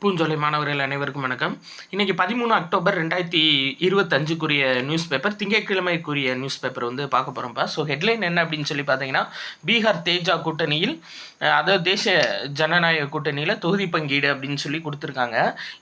பூஞ்சோலை மாணவர்கள் அனைவருக்கும் வணக்கம். இன்னைக்கு 13 அக்டோபர் 2025க்குரிய நியூஸ் பேப்பர், திங்கட்கிழமைக்குரிய நியூஸ் பேப்பர் வந்து பார்க்க போகிறோம்ப்பா. ஸோ ஹெட்லைன் என்ன அப்படின்னு சொல்லி பார்த்தீங்கன்னா, பீகார் தேஜா கூட்டணியில், அதாவது தேசிய ஜனநாயக கூட்டணியில் தொகுதி பங்கீடு அப்படின்னு சொல்லி கொடுத்துருக்காங்க.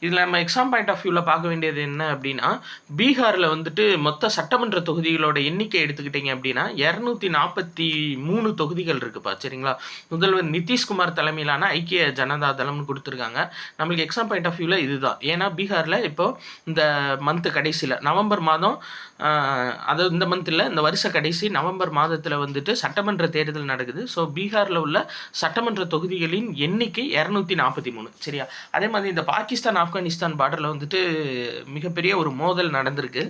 இதில் நம்ம எக்ஸாம் பாயிண்ட் ஆஃப் வியூவில் பார்க்க வேண்டியது என்ன அப்படின்னா, பீகாரில் வந்துட்டு மொத்த சட்டமன்ற தொகுதிகளோட எண்ணிக்கை எடுத்துக்கிட்டிங்க அப்படின்னா 243 தொகுதிகள் இருக்குப்பா. சரிங்களா? முதல்வர் நிதிஷ்குமார் தலைமையிலான ஐக்கிய ஜனதா தளம்னு கொடுத்துருக்காங்க. நம்மளுக்கு எக்ஸாம் பாயிண்ட் ஆஃப் வியூவில் இதுதான். ஏன்னா பீகாரில் இப்போது இந்த மந்த்து கடைசியில் நவம்பர் மாதம், அதாவது இந்த மந்த்தில் இந்த வருஷ கடைசி நவம்பர் மாதத்தில் வந்துட்டு சட்டமன்ற தேர்தல் நடக்குது. ஸோ பீகாரில் உள்ள சட்டமன்ற தொகுதிகளின் எண்ணிக்கை 243. சரியா? அதே மாதிரி இந்த பாகிஸ்தான் ஆப்கானிஸ்தான் பார்டரில் வந்துட்டு மிகப்பெரிய ஒரு மோதல் நடந்திருக்கு.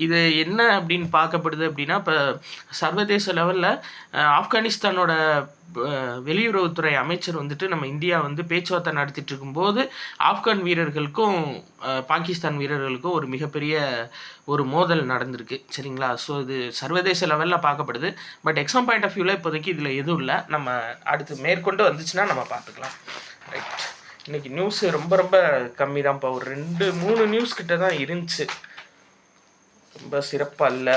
இது என்ன அப்படின்னு பார்க்கப்படுது அப்படின்னா, இப்போ சர்வதேச லெவலில் ஆப்கானிஸ்தானோட வெளியுறவுத்துறை அமைச்சர் வந்துட்டு நம்ம இந்தியா வந்து பேச்சுவார்த்தை நடத்திட்டு இருக்கும்போது ஆப்கான் வீரர்களுக்கும் பாகிஸ்தான் வீரர்களுக்கும் ஒரு மிகப்பெரிய ஒரு மோதல் நடந்திருக்கு. சரிங்களா? ஸோ இது சர்வதேச லெவலில் பார்க்கப்படுது. பட் எக்ஸாம் பாயிண்ட் ஆஃப் வியூவில் இப்போதைக்கு இதில் எதுவும் இல்லை. நம்ம அடுத்து மேற்கொண்டு வந்துச்சுன்னா நம்ம பார்த்துக்கலாம். ரைட். இன்றைக்கி நியூஸ் ரொம்ப ரொம்ப கம்மி தான்ப்பா. ஒரு 2-3 நியூஸ் கிட்ட தான் இருந்துச்சு. ரொம்ப சிறப்பாக இல்லை.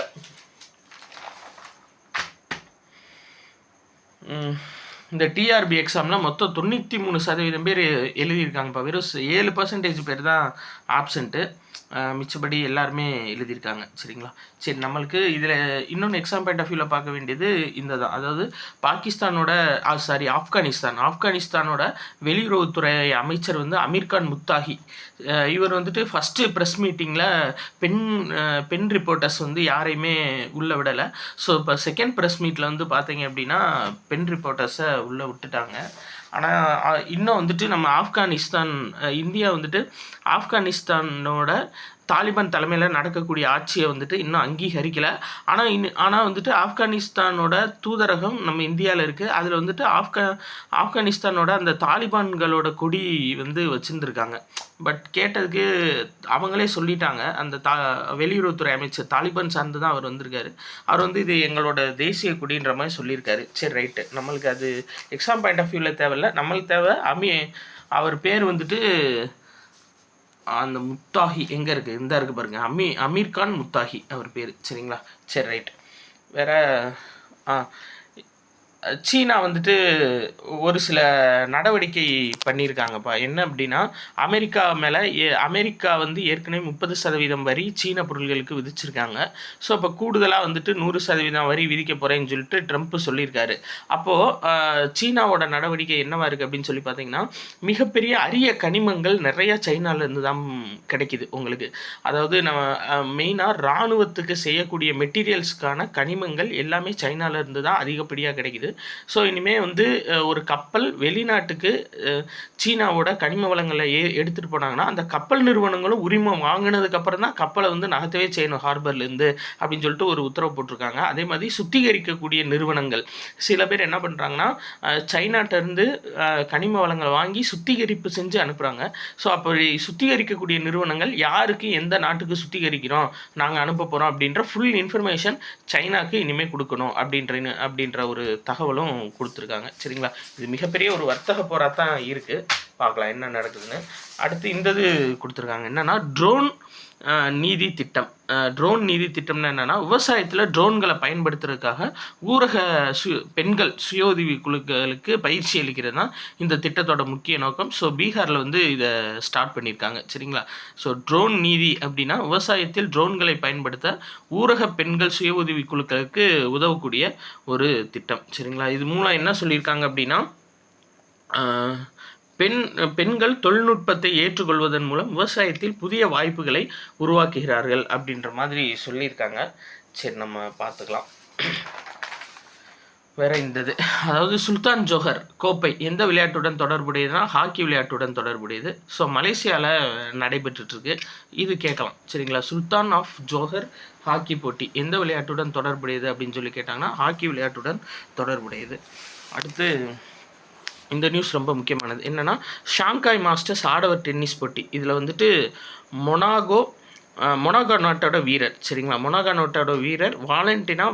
இந்த டிஆர்பி எக்ஸாமில் மொத்தம் 93% பேர் எழுதியிருக்காங்கப்பா. வெறும் 7% பேர் தான் ஆப்சண்ட்டு. மிச்சபடி எல்லாருமே எழுதியிருக்காங்க. சரிங்களா? சரி, நம்மளுக்கு இதில் இன்னொன்று எக்ஸாம் பாயிண்ட் ஆஃப் வியூவில் பார்க்க வேண்டியது இந்த தான். அதாவது பாகிஸ்தானோட ஆப்கானிஸ்தானோட வெளியுறவுத்துறை அமைச்சர் வந்து அமீர்கான் முத்தாகி, இவர் வந்துட்டு ஃபஸ்ட்டு ப்ரெஸ் மீட்டிங்கில் பெண் ரிப்போர்ட்டர்ஸ் வந்து யாரையுமே உள்ளே விடலை. ஸோ இப்போ செகண்ட் ப்ரெஸ் மீட்டில் வந்து பார்த்தீங்க அப்படின்னா பெண் ரிப்போர்ட்டர்ஸை உள்ளே விட்டுட்டாங்க. ஆனால் இன்னும் வந்துட்டு நம்ம இந்தியா வந்துட்டு ஆப்கானிஸ்தானோட தாலிபான் தலைமையில் நடக்கக்கூடிய ஆட்சியை வந்துட்டு இன்னும் அங்கீகரிக்கலை. ஆனால் வந்துட்டு ஆப்கானிஸ்தானோட தூதரகம் நம்ம இந்தியாவில் இருக்குது. அதில் வந்துட்டு ஆப்கானிஸ்தானோட அந்த தாலிபான்களோட கொடி வந்து வச்சுருந்துருக்காங்க. பட் கேட்டதுக்கு அவங்களே சொல்லிட்டாங்க, அந்த வெளியுறவுத்துறை அமைச்சர் தாலிபான் சார்ந்து தான் அவர் வந்திருக்காரு. அவர் வந்து இது எங்களோட தேசிய கொடின்ற மாதிரி சொல்லியிருக்காரு. சரி, ரைட்டு. நம்மளுக்கு அது எக்ஸாம் பாயிண்ட் ஆஃப் வியூவில் தேவையில்லை. நம்மளுக்கு தேவை அவர் பேர் வந்துட்டு அந்த முத்தாகி எங்கே இருக்குது, இந்த இருக்குது பாருங்கள், அமீர்கான் முத்தாகி அவர் பேர். சரிங்களா? சரி, ரைட். வேறு சீனா வந்துட்டு ஒரு சில நடவடிக்கை பண்ணியிருக்காங்கப்பா. என்ன அப்படின்னா, அமெரிக்கா வந்து ஏற்கனவே 30% வரி சீன பொருள்களுக்கு விதிச்சிருக்காங்க. ஸோ இப்போ கூடுதலாக வந்துட்டு 100% வரி விதிக்க போகிறேன்னு சொல்லிட்டு ட்ரம்ப் சொல்லியிருக்காரு. அப்போது சீனாவோட நடவடிக்கை என்னவா இருக்குது அப்படின்னு சொல்லி பார்த்தீங்கன்னா, மிகப்பெரிய அரிய கனிமங்கள் நிறையா சைனாலேருந்து தான் கிடைக்கிது உங்களுக்கு. அதாவது நம்ம மெயினாக இராணுவத்துக்கு செய்யக்கூடிய மெட்டீரியல்ஸ்க்கான கனிமங்கள் எல்லாமே சைனாலேருந்து தான் அதிகப்படியாக கிடைக்கிது. ஸோ இனிமேல் வந்து ஒரு கப்பல் வெளிநாட்டுக்கு சீனாவோட கனிம வளங்களை எடுத்துகிட்டு போனாங்கன்னா அந்த கப்பல் நிறுவனங்களும் உரிமம் வாங்கினதுக்கப்புறம் தான் கப்பலை வந்து நகர்த்தவே செய்யணும் ஹார்பர்லேருந்து அப்படின்னு சொல்லிட்டு ஒரு உத்தரவு போட்டிருக்காங்க. அதே மாதிரி சுத்திகரிக்கக்கூடிய நிறுவனங்கள் சில பேர் என்ன பண்ணுறாங்கன்னா, சைனாட்டிருந்து கனிம வளங்களை வாங்கி சுத்திகரிப்பு செஞ்சு அனுப்புகிறாங்க. ஸோ அப்படி சுத்திகரிக்கக்கூடிய நிறுவனங்கள் யாருக்கு எந்த நாட்டுக்கு சுத்திகரிக்கிறோம் நாங்கள் அனுப்ப போகிறோம் அப்படின்ற ஃபுல் இன்ஃபர்மேஷன் சைனாக்கு இனிமேல் கொடுக்கணும் அப்படின்ற ஒரு தகவலும் கொடுத்துருக்காங்க. சரிங்களா? இது மிகப்பெரிய ஒரு வர்த்தக போராக தான் இருக்குது. பார்க்கலாம் என்ன நடக்குதுன்னு. அடுத்து இந்தது கொடுத்துருக்காங்க. என்னென்னா ட்ரோன் நீதி திட்டம். ட்ரோன் நீதி திட்டம்னா என்னென்னா, விவசாயத்தில் ட்ரோன்களை பயன்படுத்துறதுக்காக ஊரக பெண்கள் சுய உதவி குழுக்களுக்கு பயிற்சி அளிக்கிறது தான் இந்த திட்டத்தோட முக்கிய நோக்கம். ஸோ பீகாரில் வந்து இதை ஸ்டார்ட் பண்ணியிருக்காங்க. சரிங்களா? ஸோ ட்ரோன் நீதி அப்படின்னா விவசாயத்தில் ட்ரோன்களை பயன்படுத்த ஊரக பெண்கள் சுய உதவி குழுக்களுக்கு உதவக்கூடிய ஒரு திட்டம். சரிங்களா? இது மூலம் என்ன சொல்லியிருக்காங்க அப்படின்னா, பெண்கள் தொழில்நுட்பத்தை ஏற்றுக்கொள்வதன் மூலம் விவசாயத்தில் புதிய வாய்ப்புகளை உருவாக்குகிறார்கள் அப்படின்ற மாதிரி சொல்லியிருக்காங்க. சரி, நம்ம பார்த்துக்கலாம். வேறு இந்தது, அதாவது சுல்தான் ஜோஹர் கோப்பை எந்த விளையாட்டுடன் தொடர்புடையதுன்னா ஹாக்கி விளையாட்டுடன் தொடர்புடையது. ஸோ மலேசியாவில் நடைபெற்றுருக்கு. இது கேட்கலாம். சரிங்களா? சுல்தான் ஆஃப் ஜோஹர் ஹாக்கி போட்டி எந்த விளையாட்டுடன் தொடர்புடையது அப்படின்னு சொல்லி கேட்டாங்கன்னா ஹாக்கி விளையாட்டுடன் தொடர்புடையது. அடுத்து இந்த நியூஸ் ரொம்ப முக்கியமானது. என்னென்னா, ஷாங்காய் மாஸ்டர்ஸ் ஆடவர் டென்னிஸ் போட்டி. இதில் வந்துட்டு மொனாகோ மொனாகோ நாட்டோட வீரர் சரிங்களா. மொனாகோ நாட்டோட வீரர் வாலண்டினா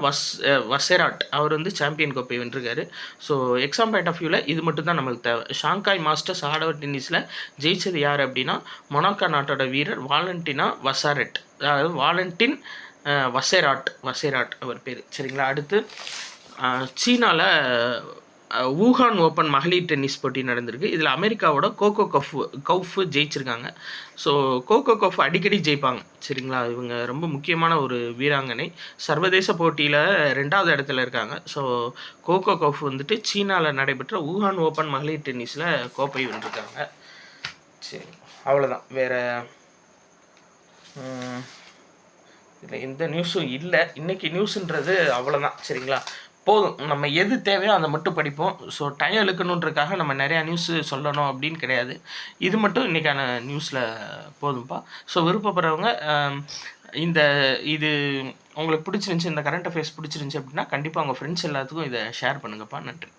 வசெராட் அவர் வந்து சாம்பியன் கோப்பை வென்றிருக்காரு. ஸோ எக்ஸாம் பாயிண்ட் ஆஃப் வியூவில் இது மட்டும் தான் நமக்கு தேவை. ஷாங்காய் மாஸ்டர்ஸ் ஆடவர் டென்னிஸில் ஜெயிச்சது யார் அப்படின்னா மொனாகோ நாட்டோட வீரர் வாலண்டினா வசாரெட், அதாவது வாலண்டின் வசேராட் அவர் பேர் சரிங்களா. அடுத்து சீனாவில் வூஹான் ஓப்பன் மகளிர் டென்னிஸ் போட்டி நடந்திருக்கு. இதில் அமெரிக்காவோட கோகோ கவுஃப் ஜெயிச்சிருக்காங்க. ஸோ கோகோ கவுஃப் அடிக்கடி ஜெயிப்பாங்க சரிங்களா. இவங்க ரொம்ப முக்கியமான ஒரு வீராங்கனை. சர்வதேச போட்டியில் 2வது இடத்துல இருக்காங்க. ஸோ கோகோ கவுஃப் வந்துட்டு சீனாவில் நடைபெற்ற வூஹான் ஓப்பன் மகளிர் டென்னிஸில் கோப்பை வென்றிருக்காங்க. சரி, அவ்வளோதான். வேறு இதில் எந்த நியூஸும் இல்லை. இன்றைக்கி நியூஸுன்றது அவ்வளோதான் சரிங்களா. போதும், நம்ம எது தேவையோ அதை மட்டும் படிப்போம். ஸோ டைம் இழுக்கணுன்றக்காக நம்ம நிறையா நியூஸு சொல்லணும் அப்படின்னு கிடையாது. இது மட்டும் இன்றைக்கான நியூஸில் போதும்ப்பா. ஸோ விருப்பப்படுறவங்க இது உங்களுக்கு பிடிச்சிருந்துச்சி, இந்த கரண்ட் அஃபேர்ஸ் பிடிச்சிருந்துச்சி அப்படின்னா கண்டிப்பாக உங்கள் ஃப்ரெண்ட்ஸ் எல்லாத்துக்கும் இதை ஷேர் பண்ணுங்கப்பா. நன்றி.